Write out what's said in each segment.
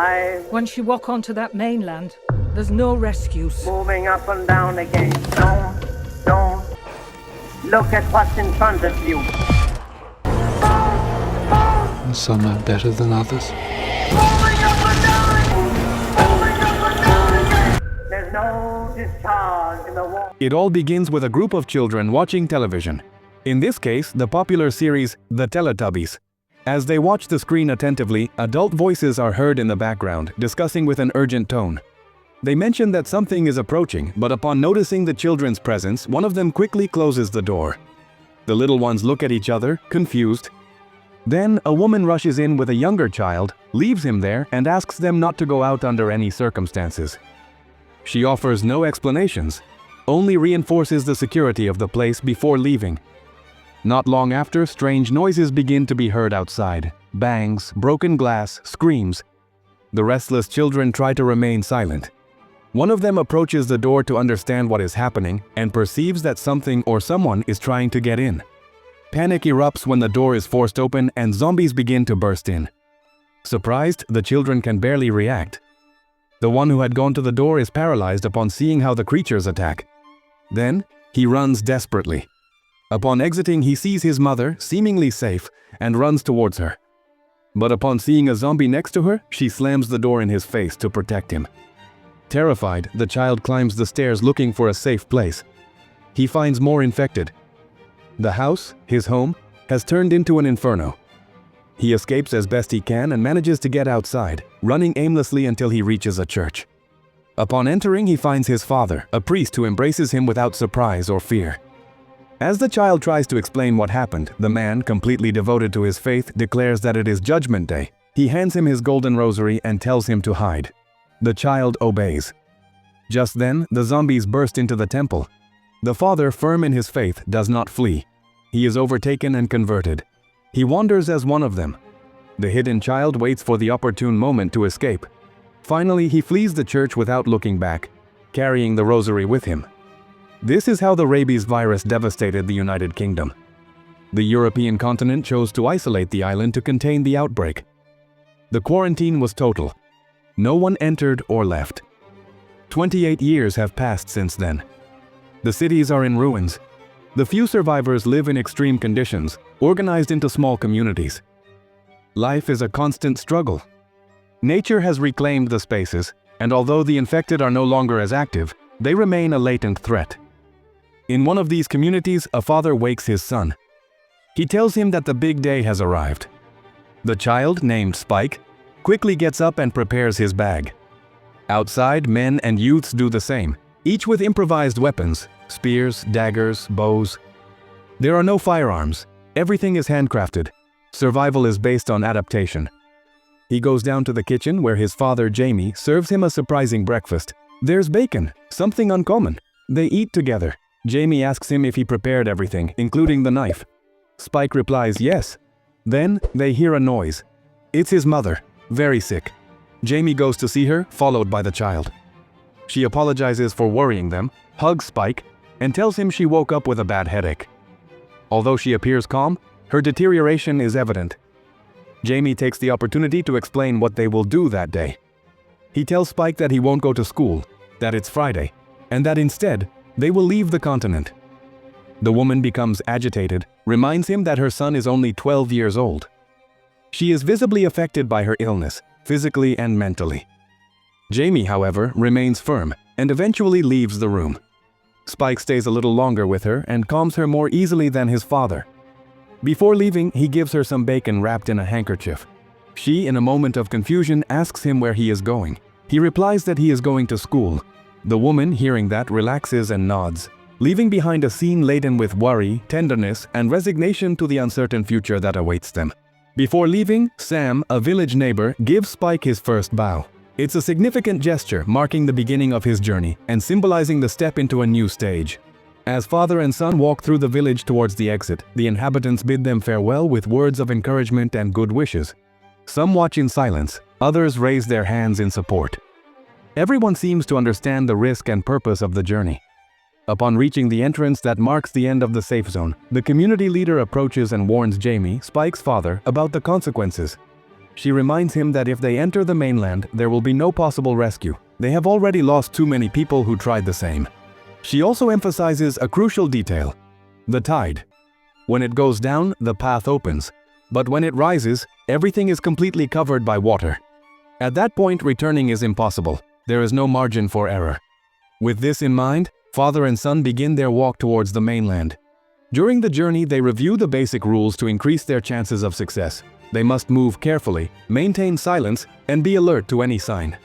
alive. Once you walk onto that mainland, there's no rescues. Moving up and down again. Don't. Look at what's in front of you. And some are better than others. Moving up and down. Moving up and down again. There's no discharge in the wall. It all begins with a group of children watching television. In this case, the popular series The Teletubbies. As they watch the screen attentively, adult voices are heard in the background, discussing with an urgent tone. They mention that something is approaching, but upon noticing the children's presence, one of them quickly closes the door. The little ones look at each other, confused. Then, a woman rushes in with a younger child, leaves him there, and asks them not to go out under any circumstances. She offers no explanations, only reinforces the security of the place before leaving. Not long after, strange noises begin to be heard outside. Bangs, broken glass, screams. The restless children try to remain silent. One of them approaches the door to understand what is happening and perceives that something or someone is trying to get in. Panic erupts when the door is forced open and zombies begin to burst in. Surprised, the children can barely react. The one who had gone to the door is paralyzed upon seeing how the creatures attack. Then, he runs desperately. Upon exiting, he sees his mother, seemingly safe, and runs towards her. But upon seeing a zombie next to her, she slams the door in his face to protect him. Terrified, the child climbs the stairs looking for a safe place. He finds more infected. The house, his home, has turned into an inferno. He escapes as best he can and manages to get outside, running aimlessly until he reaches a church. Upon entering, he finds his father, a priest who embraces him without surprise or fear. As the child tries to explain what happened, the man, completely devoted to his faith, declares that it is Judgment Day. He hands him his golden rosary and tells him to hide. The child obeys. Just then, the zombies burst into the temple. The father, firm in his faith, does not flee. He is overtaken and converted. He wanders as one of them. The hidden child waits for the opportune moment to escape. Finally, he flees the church without looking back, carrying the rosary with him. This is how the rabies virus devastated the United Kingdom. The European continent chose to isolate the island to contain the outbreak. The quarantine was total. No one entered or left. 28 years have passed since then. The cities are in ruins. The few survivors live in extreme conditions, organized into small communities. Life is a constant struggle. Nature has reclaimed the spaces, and although the infected are no longer as active, they remain a latent threat. In one of these communities, a father wakes his son. He tells him that the big day has arrived. The child, named Spike, quickly gets up and prepares his bag. Outside, men and youths do the same, each with improvised weapons, spears, daggers, bows. There are no firearms. Everything is handcrafted. Survival is based on adaptation. He goes down to the kitchen where his father, Jamie, serves him a surprising breakfast. There's bacon, something uncommon. They eat together. Jamie asks him if he prepared everything, including the knife. Spike replies yes. Then, they hear a noise. It's his mother, very sick. Jamie goes to see her, followed by the child. She apologizes for worrying them, hugs Spike, and tells him she woke up with a bad headache. Although she appears calm, her deterioration is evident. Jamie takes the opportunity to explain what they will do that day. He tells Spike that he won't go to school, that it's Friday, and that instead, they will leave the continent. The woman becomes agitated, reminds him that her son is only 12 years old. She is visibly affected by her illness, physically and mentally. Jamie, however, remains firm and eventually leaves the room. Spike stays a little longer with her and calms her more easily than his father. Before leaving, he gives her some bacon wrapped in a handkerchief. She, in a moment of confusion, asks him where he is going. He replies that he is going to school. The woman, hearing that, relaxes and nods, leaving behind a scene laden with worry, tenderness, and resignation to the uncertain future that awaits them. Before leaving, Sam, a village neighbor, gives Spike his first bow. It's a significant gesture marking the beginning of his journey and symbolizing the step into a new stage. As father and son walk through the village towards the exit, the inhabitants bid them farewell with words of encouragement and good wishes. Some watch in silence, others raise their hands in support. Everyone seems to understand the risk and purpose of the journey. Upon reaching the entrance that marks the end of the safe zone, the community leader approaches and warns Jamie, Spike's father, about the consequences. she reminds him that if they enter the mainland, there will be no possible rescue. They have already lost too many people who tried the same. She also emphasizes a crucial detail: the tide. When it goes down, the path opens. But when it rises, everything is completely covered by water. At that point, returning is impossible. There is no margin for error. With this in mind, father and son begin their walk towards the mainland. During the journey, they review the basic rules to increase their chances of success. They must move carefully, maintain silence, and be alert to any sign.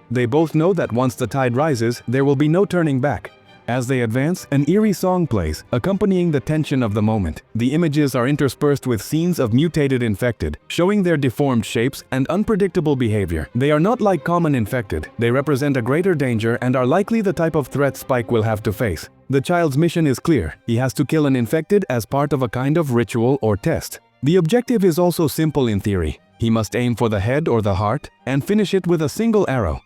They both know that once the tide rises, there will be no turning back. As they advance, an eerie song plays, accompanying the tension of the moment. The images are interspersed with scenes of mutated infected, showing their deformed shapes and unpredictable behavior. They are not like common infected. They represent a greater danger and are likely the type of threat Spike will have to face. The child's mission is clear. He has to kill an infected as part of a kind of ritual or test. The objective is also simple in theory. He must aim for the head or the heart and finish it with a single arrow.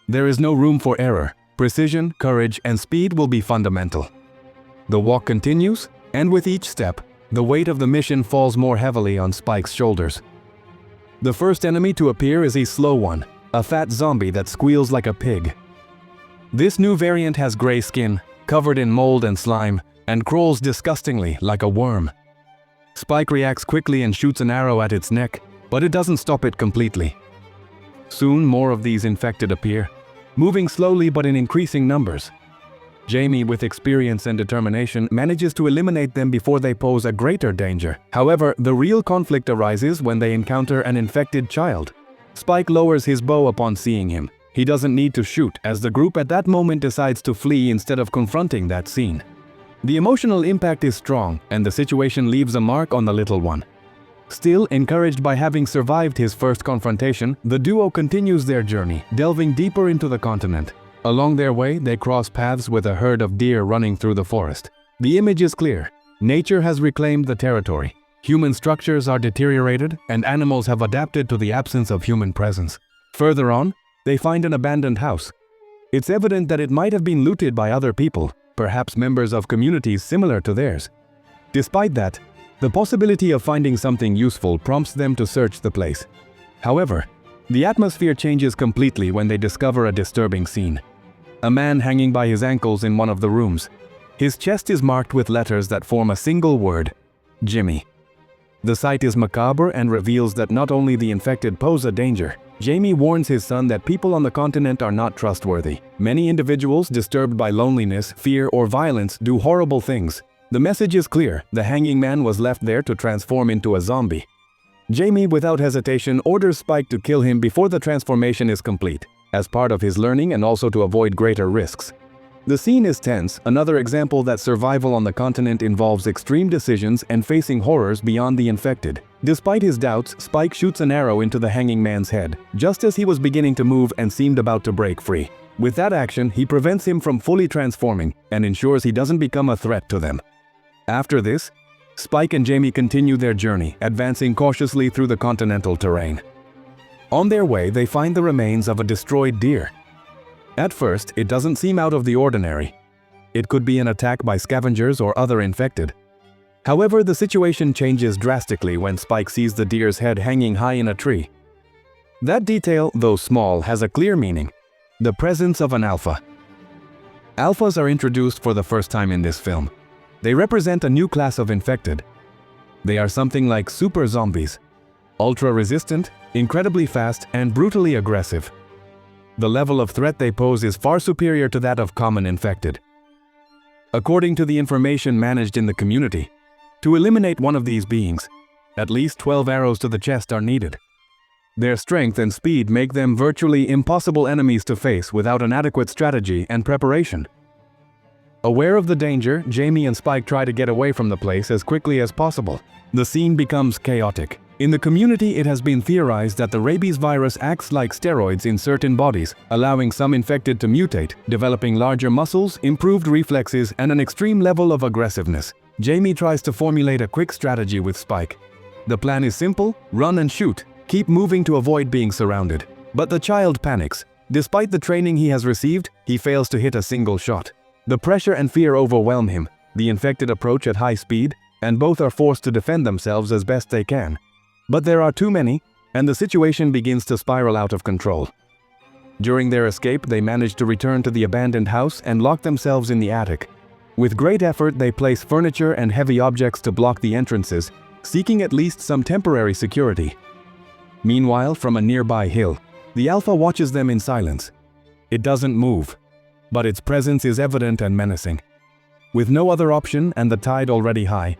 There is no room for error. Precision, courage, and speed will be fundamental. The walk continues, and with each step, the weight of the mission falls more heavily on Spike's shoulders. The first enemy to appear is a slow one, a fat zombie that squeals like a pig. This new variant has gray skin, covered in mold and slime, and crawls disgustingly like a worm. Spike reacts quickly and shoots an arrow at its neck, but it doesn't stop it completely. Soon more of these infected appear, moving slowly but in increasing numbers. Jamie, with experience and determination, manages to eliminate them before they pose a greater danger. However, the real conflict arises when they encounter an infected child. Spike lowers his bow upon seeing him. He doesn't need to shoot, as the group at that moment decides to flee instead of confronting that scene. The emotional impact is strong, and the situation leaves a mark on the little one. Still, encouraged by having survived his first confrontation, the duo continues their journey, delving deeper into the continent. Along their way, they cross paths with a herd of deer running through the forest. The image is clear. Nature has reclaimed the territory. Human structures are deteriorated, and animals have adapted to the absence of human presence. Further on, they find an abandoned house. It's evident that it might have been looted by other people, perhaps members of communities similar to theirs. Despite that, the possibility of finding something useful prompts them to search the place. However, the atmosphere changes completely when they discover a disturbing scene. A man hanging by his ankles in one of the rooms. His chest is marked with letters that form a single word: Jimmy. The sight is macabre and reveals that not only the infected pose a danger. Jamie warns his son that people on the continent are not trustworthy. Many individuals disturbed by loneliness, fear, or violence do horrible things. The message is clear: the hanging man was left there to transform into a zombie. Jamie, without hesitation, orders Spike to kill him before the transformation is complete, as part of his learning and also to avoid greater risks. The scene is tense, another example that survival on the continent involves extreme decisions and facing horrors beyond the infected. Despite his doubts, Spike shoots an arrow into the hanging man's head, just as he was beginning to move and seemed about to break free. With that action, he prevents him from fully transforming and ensures he doesn't become a threat to them. After this, Spike and Jamie continue their journey, advancing cautiously through the continental terrain. On their way, they find the remains of a destroyed deer. At first, it doesn't seem out of the ordinary. It could be an attack by scavengers or other infected. However, the situation changes drastically when Spike sees the deer's head hanging high in a tree. That detail, though small, has a clear meaning: the presence of an alpha. Alphas are introduced for the first time in this film. They represent a new class of infected. They are something like super zombies, ultra-resistant, incredibly fast, and brutally aggressive. The level of threat they pose is far superior to that of common infected. According to the information managed in the community, to eliminate one of these beings, at least 12 arrows to the chest are needed. Their strength and speed make them virtually impossible enemies to face without an adequate strategy and preparation. Aware of the danger, Jamie and Spike try to get away from the place as quickly as possible. The scene becomes chaotic. In the community, it has been theorized that the rabies virus acts like steroids in certain bodies, allowing some infected to mutate, developing larger muscles, improved reflexes, and an extreme level of aggressiveness. Jamie tries to formulate a quick strategy with Spike. The plan is simple: run and shoot. Keep moving to avoid being surrounded. But the child panics. Despite the training he has received, he fails to hit a single shot. The pressure and fear overwhelm him. The infected approach at high speed, and both are forced to defend themselves as best they can. But there are too many, and the situation begins to spiral out of control. During their escape, they manage to return to the abandoned house and lock themselves in the attic. With great effort, they place furniture and heavy objects to block the entrances, seeking at least some temporary security. Meanwhile, from a nearby hill, the Alpha watches them in silence. It doesn't move, but its presence is evident and menacing. With no other option and the tide already high,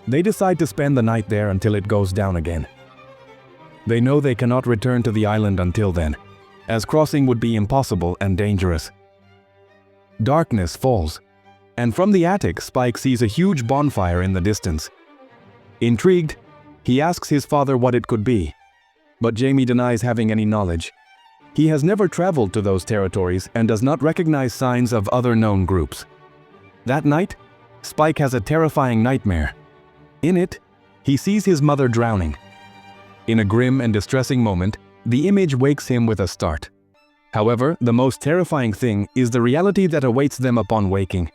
they decide to spend the night there until it goes down again. They know they cannot return to the island until then, as crossing would be impossible and dangerous. Darkness falls, and from the attic, Spike sees a huge bonfire in the distance. Intrigued, he asks his father what it could be, but Jamie denies having any knowledge. He has never traveled to those territories and does not recognize signs of other known groups. That night, Spike has a terrifying nightmare. In it, he sees his mother drowning. In a grim and distressing moment, the image wakes him with a start. However, the most terrifying thing is the reality that awaits them upon waking.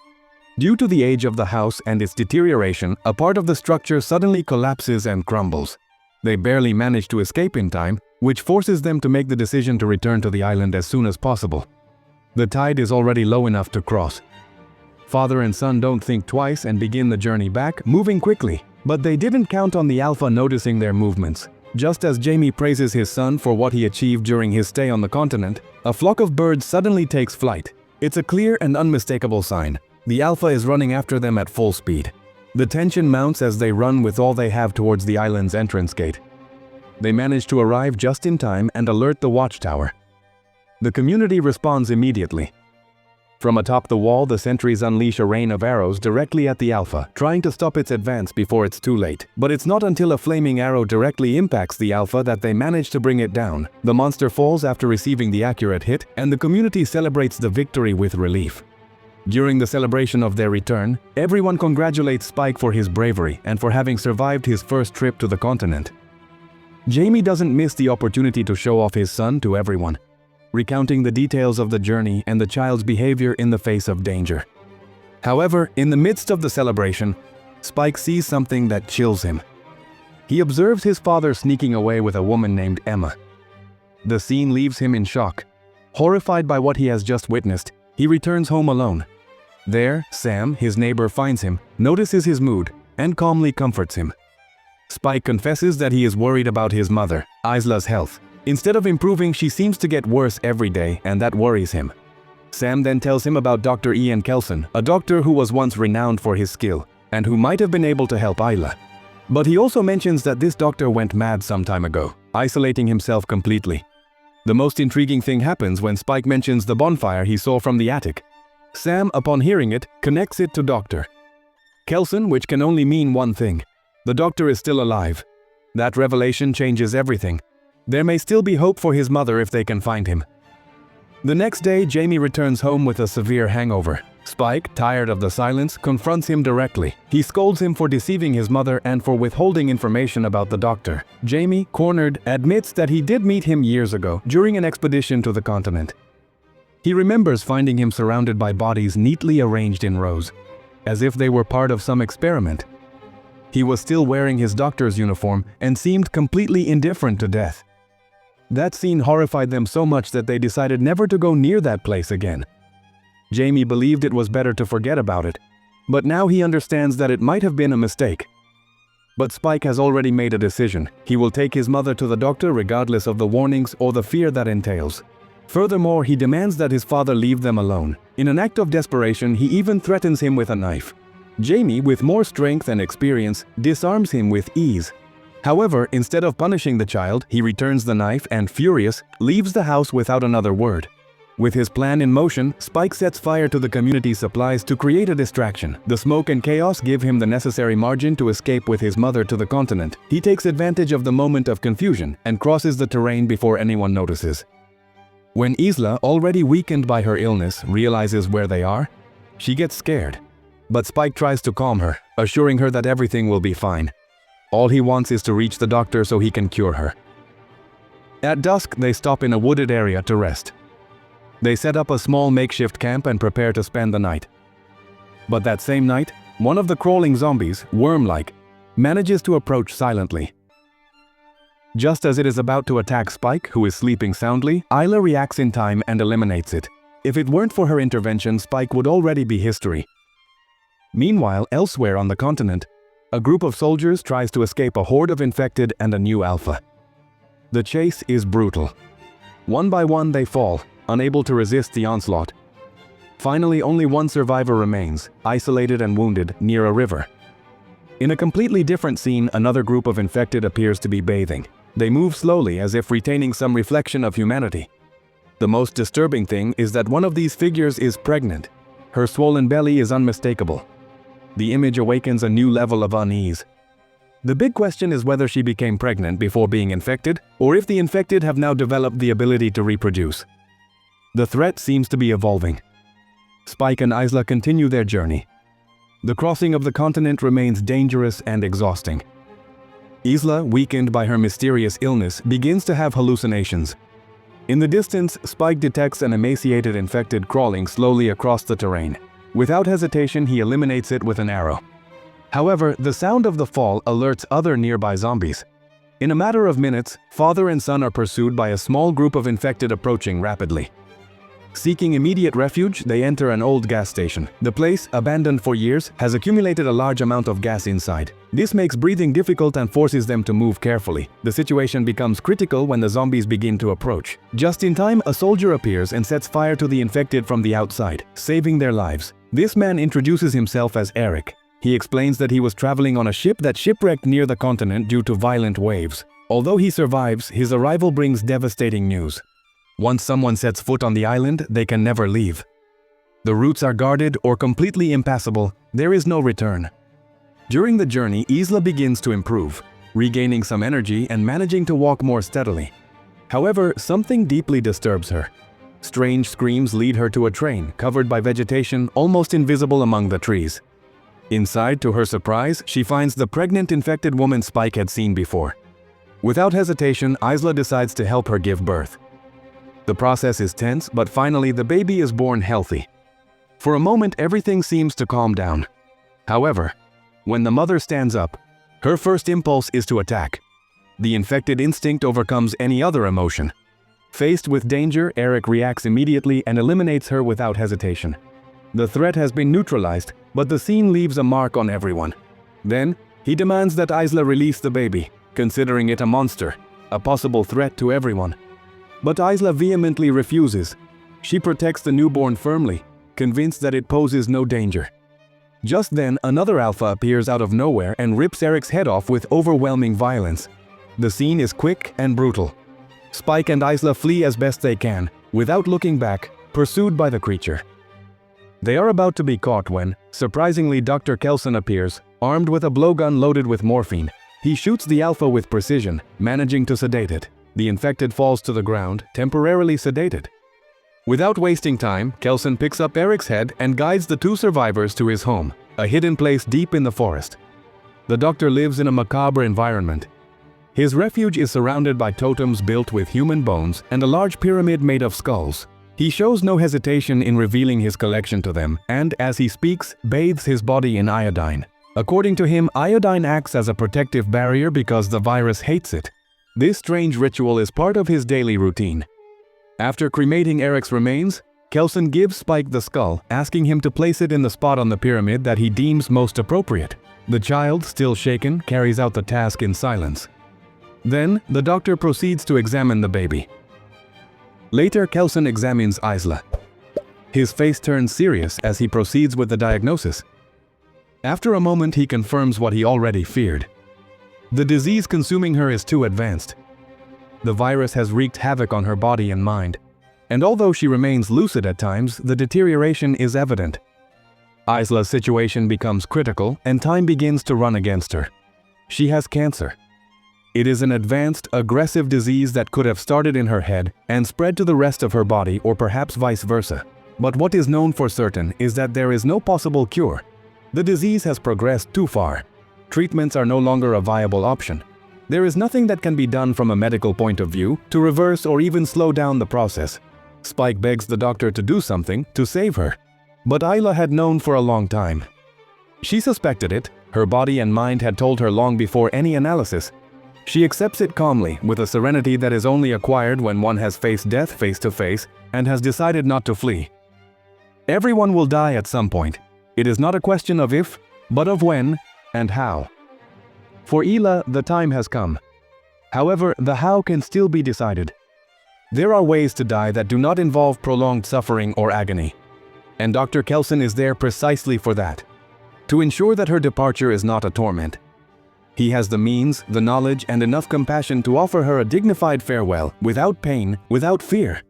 Due to the age of the house and its deterioration, a part of the structure suddenly collapses and crumbles. They barely manage to escape in time, which forces them to make the decision to return to the island as soon as possible. The tide is already low enough to cross. Father and son don't think twice and begin the journey back, moving quickly. But they didn't count on the Alpha noticing their movements. Just as Jamie praises his son for what he achieved during his stay on the continent, a flock of birds suddenly takes flight. It's a clear and unmistakable sign. The Alpha is running after them at full speed. The tension mounts as they run with all they have towards the island's entrance gate. They manage to arrive just in time and alert the watchtower. The community responds immediately. From atop the wall, the sentries unleash a rain of arrows directly at the Alpha, trying to stop its advance before it's too late. But it's not until a flaming arrow directly impacts the Alpha that they manage to bring it down. The monster falls after receiving the accurate hit, and the community celebrates the victory with relief. During the celebration of their return, everyone congratulates Spike for his bravery and for having survived his first trip to the continent. Jamie doesn't miss the opportunity to show off his son to everyone, recounting the details of the journey and the child's behavior in the face of danger. However, in the midst of the celebration, Spike sees something that chills him. He observes his father sneaking away with a woman named Emma. The scene leaves him in shock. Horrified by what he has just witnessed, he returns home alone. There, Sam, his neighbor, finds him, notices his mood, and calmly comforts him. Spike confesses that he is worried about his mother, Isla's health. Instead of improving, she seems to get worse every day, and that worries him. Sam then tells him about Dr. Ian Kelson, a doctor who was once renowned for his skill, and who might have been able to help Isla. But he also mentions that this doctor went mad some time ago, isolating himself completely. The most intriguing thing happens when Spike mentions the bonfire he saw from the attic. Sam, upon hearing it, connects it to Dr. Kelson, which can only mean one thing. The doctor is still alive. That revelation changes everything. There may still be hope for his mother if they can find him. The next day, Jamie returns home with a severe hangover. Spike, tired of the silence, confronts him directly. He scolds him for deceiving his mother and for withholding information about the doctor. Jamie, cornered, admits that he did meet him years ago during an expedition to the continent. He remembers finding him surrounded by bodies neatly arranged in rows, as if they were part of some experiment. He was still wearing his doctor's uniform and seemed completely indifferent to death. That scene horrified them so much that they decided never to go near that place again. Jamie believed it was better to forget about it, but now he understands that it might have been a mistake. But Spike has already made a decision. He will take his mother to the doctor regardless of the warnings or the fear that entails. Furthermore, he demands that his father leave them alone. In an act of desperation, he even threatens him with a knife. Jamie, with more strength and experience, disarms him with ease. However, instead of punishing the child, he returns the knife and, furious, leaves the house without another word. With his plan in motion, Spike sets fire to the community's supplies to create a distraction. The smoke and chaos give him the necessary margin to escape with his mother to the continent. He takes advantage of the moment of confusion and crosses the terrain before anyone notices. When Isla, already weakened by her illness, realizes where they are, she gets scared. But Spike tries to calm her, assuring her that everything will be fine. All he wants is to reach the doctor so he can cure her. At dusk, they stop in a wooded area to rest. They set up a small makeshift camp and prepare to spend the night. But that same night, one of the crawling zombies, worm-like, manages to approach silently. Just as it is about to attack Spike, who is sleeping soundly, Isla reacts in time and eliminates it. If it weren't for her intervention, Spike would already be history. Meanwhile, elsewhere on the continent, a group of soldiers tries to escape a horde of infected and a new alpha. The chase is brutal. One by one they fall, unable to resist the onslaught. Finally, only one survivor remains, isolated and wounded, near a river. In a completely different scene, another group of infected appears to be bathing. They move slowly, as if retaining some reflection of humanity. The most disturbing thing is that one of these figures is pregnant. Her swollen belly is unmistakable. The image awakens a new level of unease. The big question is whether she became pregnant before being infected, or if the infected have now developed the ability to reproduce. The threat seems to be evolving. Spike and Isla continue their journey. The crossing of the continent remains dangerous and exhausting. Isla, weakened by her mysterious illness, begins to have hallucinations. In the distance, Spike detects an emaciated infected crawling slowly across the terrain. Without hesitation, he eliminates it with an arrow. However, the sound of the fall alerts other nearby zombies. In a matter of minutes, father and son are pursued by a small group of infected approaching rapidly. Seeking immediate refuge, they enter an old gas station. The place, abandoned for years, has accumulated a large amount of gas inside. This makes breathing difficult and forces them to move carefully. The situation becomes critical when the zombies begin to approach. Just in time, a soldier appears and sets fire to the infected from the outside, saving their lives. This man introduces himself as Eric. He explains that he was traveling on a ship that shipwrecked near the continent due to violent waves. Although he survives, his arrival brings devastating news. Once someone sets foot on the island, they can never leave. The routes are guarded or completely impassable. There is no return. During the journey, Isla begins to improve, regaining some energy and managing to walk more steadily. However, something deeply disturbs her. Strange screams lead her to a train covered by vegetation almost invisible among the trees. Inside, to her surprise, she finds the pregnant infected woman Spike had seen before. Without hesitation, Isla decides to help her give birth. The process is tense, but finally the baby is born healthy. For a moment, everything seems to calm down. However, when the mother stands up, her first impulse is to attack. The infected instinct overcomes any other emotion. Faced with danger, Eric reacts immediately and eliminates her without hesitation. The threat has been neutralized, but the scene leaves a mark on everyone. Then, he demands that Isla release the baby, considering it a monster, a possible threat to everyone. But Isla vehemently refuses. She protects the newborn firmly, convinced that it poses no danger. Just then, another alpha appears out of nowhere and rips Eric's head off with overwhelming violence. The scene is quick and brutal. Spike and Isla flee as best they can, without looking back, pursued by the creature. They are about to be caught when, surprisingly, Dr. Kelson appears, armed with a blowgun loaded with morphine. He shoots the alpha with precision, managing to sedate it. The infected falls to the ground, temporarily sedated. Without wasting time, Kelson picks up Eric's head and guides the two survivors to his home, a hidden place deep in the forest. The doctor lives in a macabre environment. His refuge is surrounded by totems built with human bones and a large pyramid made of skulls. He shows no hesitation in revealing his collection to them and, as he speaks, bathes his body in iodine. According to him, iodine acts as a protective barrier because the virus hates it. This strange ritual is part of his daily routine. After cremating Eric's remains, Kelson gives Spike the skull, asking him to place it in the spot on the pyramid that he deems most appropriate. The child, still shaken, carries out the task in silence. Then, the doctor proceeds to examine the baby. Later, Kelson examines Isla. His face turns serious as he proceeds with the diagnosis. After a moment, he confirms what he already feared. The disease consuming her is too advanced. The virus has wreaked havoc on her body and mind, and although she remains lucid at times, the deterioration is evident. Isla's situation becomes critical, and time begins to run against her. She has cancer. It is an advanced, aggressive disease that could have started in her head and spread to the rest of her body, or perhaps vice versa. But what is known for certain is that there is no possible cure. The disease has progressed too far. Treatments are no longer a viable option. There is nothing that can be done from a medical point of view to reverse or even slow down the process. Spike begs the doctor to do something to save her. But Isla had known for a long time. She suspected it. Her body and mind had told her long before any analysis. She accepts it calmly, with a serenity that is only acquired when one has faced death face to face and has decided not to flee. Everyone will die at some point. It is not a question of if, but of when and how. For Ela, the time has come. However, the how can still be decided. There are ways to die that do not involve prolonged suffering or agony. And Dr. Kelson is there precisely for that, to ensure that her departure is not a torment. He has the means, the knowledge, and enough compassion to offer her a dignified farewell, without pain, without fear.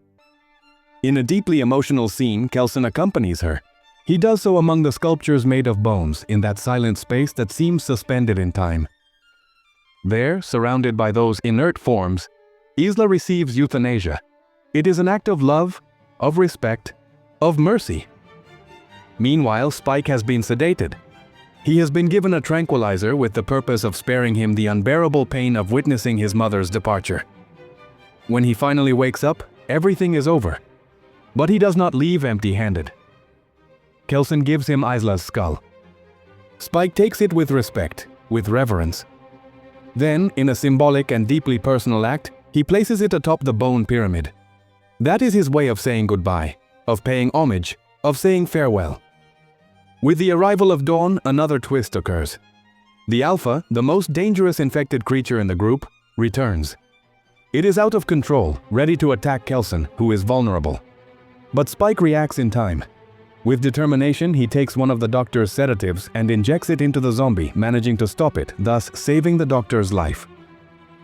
In a deeply emotional scene, Kelson accompanies her. He does so among the sculptures made of bones, in that silent space that seems suspended in time. There, surrounded by those inert forms, Isla receives euthanasia. It is an act of love, of respect, of mercy. Meanwhile, Spike has been sedated. He has been given a tranquilizer with the purpose of sparing him the unbearable pain of witnessing his mother's departure. When he finally wakes up, everything is over. But he does not leave empty-handed. Kelson gives him Isla's skull. Spike takes it with respect, with reverence. Then, in a symbolic and deeply personal act, he places it atop the bone pyramid. That is his way of saying goodbye, of paying homage, of saying farewell. With the arrival of dawn, another twist occurs. The Alpha, the most dangerous infected creature in the group, returns. It is out of control, ready to attack Kelson, who is vulnerable. But Spike reacts in time. With determination, he takes one of the doctor's sedatives and injects it into the zombie, managing to stop it, thus saving the doctor's life.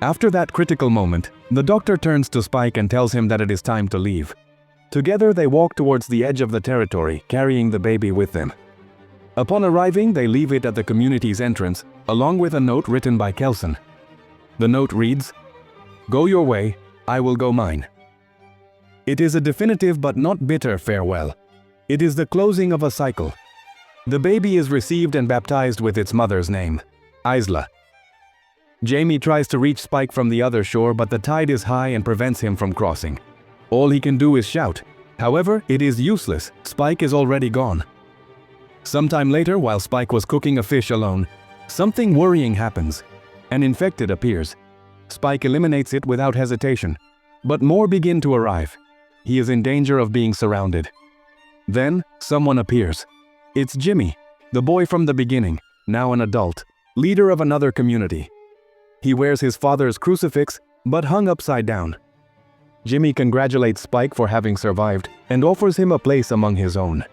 After that critical moment, the doctor turns to Spike and tells him that it is time to leave. Together they walk towards the edge of the territory, carrying the baby with them. Upon arriving, they leave it at the community's entrance, along with a note written by Kelson. The note reads, "Go your way, I will go mine." It is a definitive but not bitter farewell. It is the closing of a cycle. The baby is received and baptized with its mother's name, Isla. Jamie tries to reach Spike from the other shore, but the tide is high and prevents him from crossing. All he can do is shout. However, it is useless. Spike is already gone. Sometime later, while Spike was cooking a fish alone, something worrying happens. An infected appears. Spike eliminates it without hesitation. But more begin to arrive. He is in danger of being surrounded. Then, someone appears. It's Jimmy, the boy from the beginning, now an adult, leader of another community. He wears his father's crucifix, but hung upside down. Jimmy congratulates Spike for having survived and offers him a place among his own.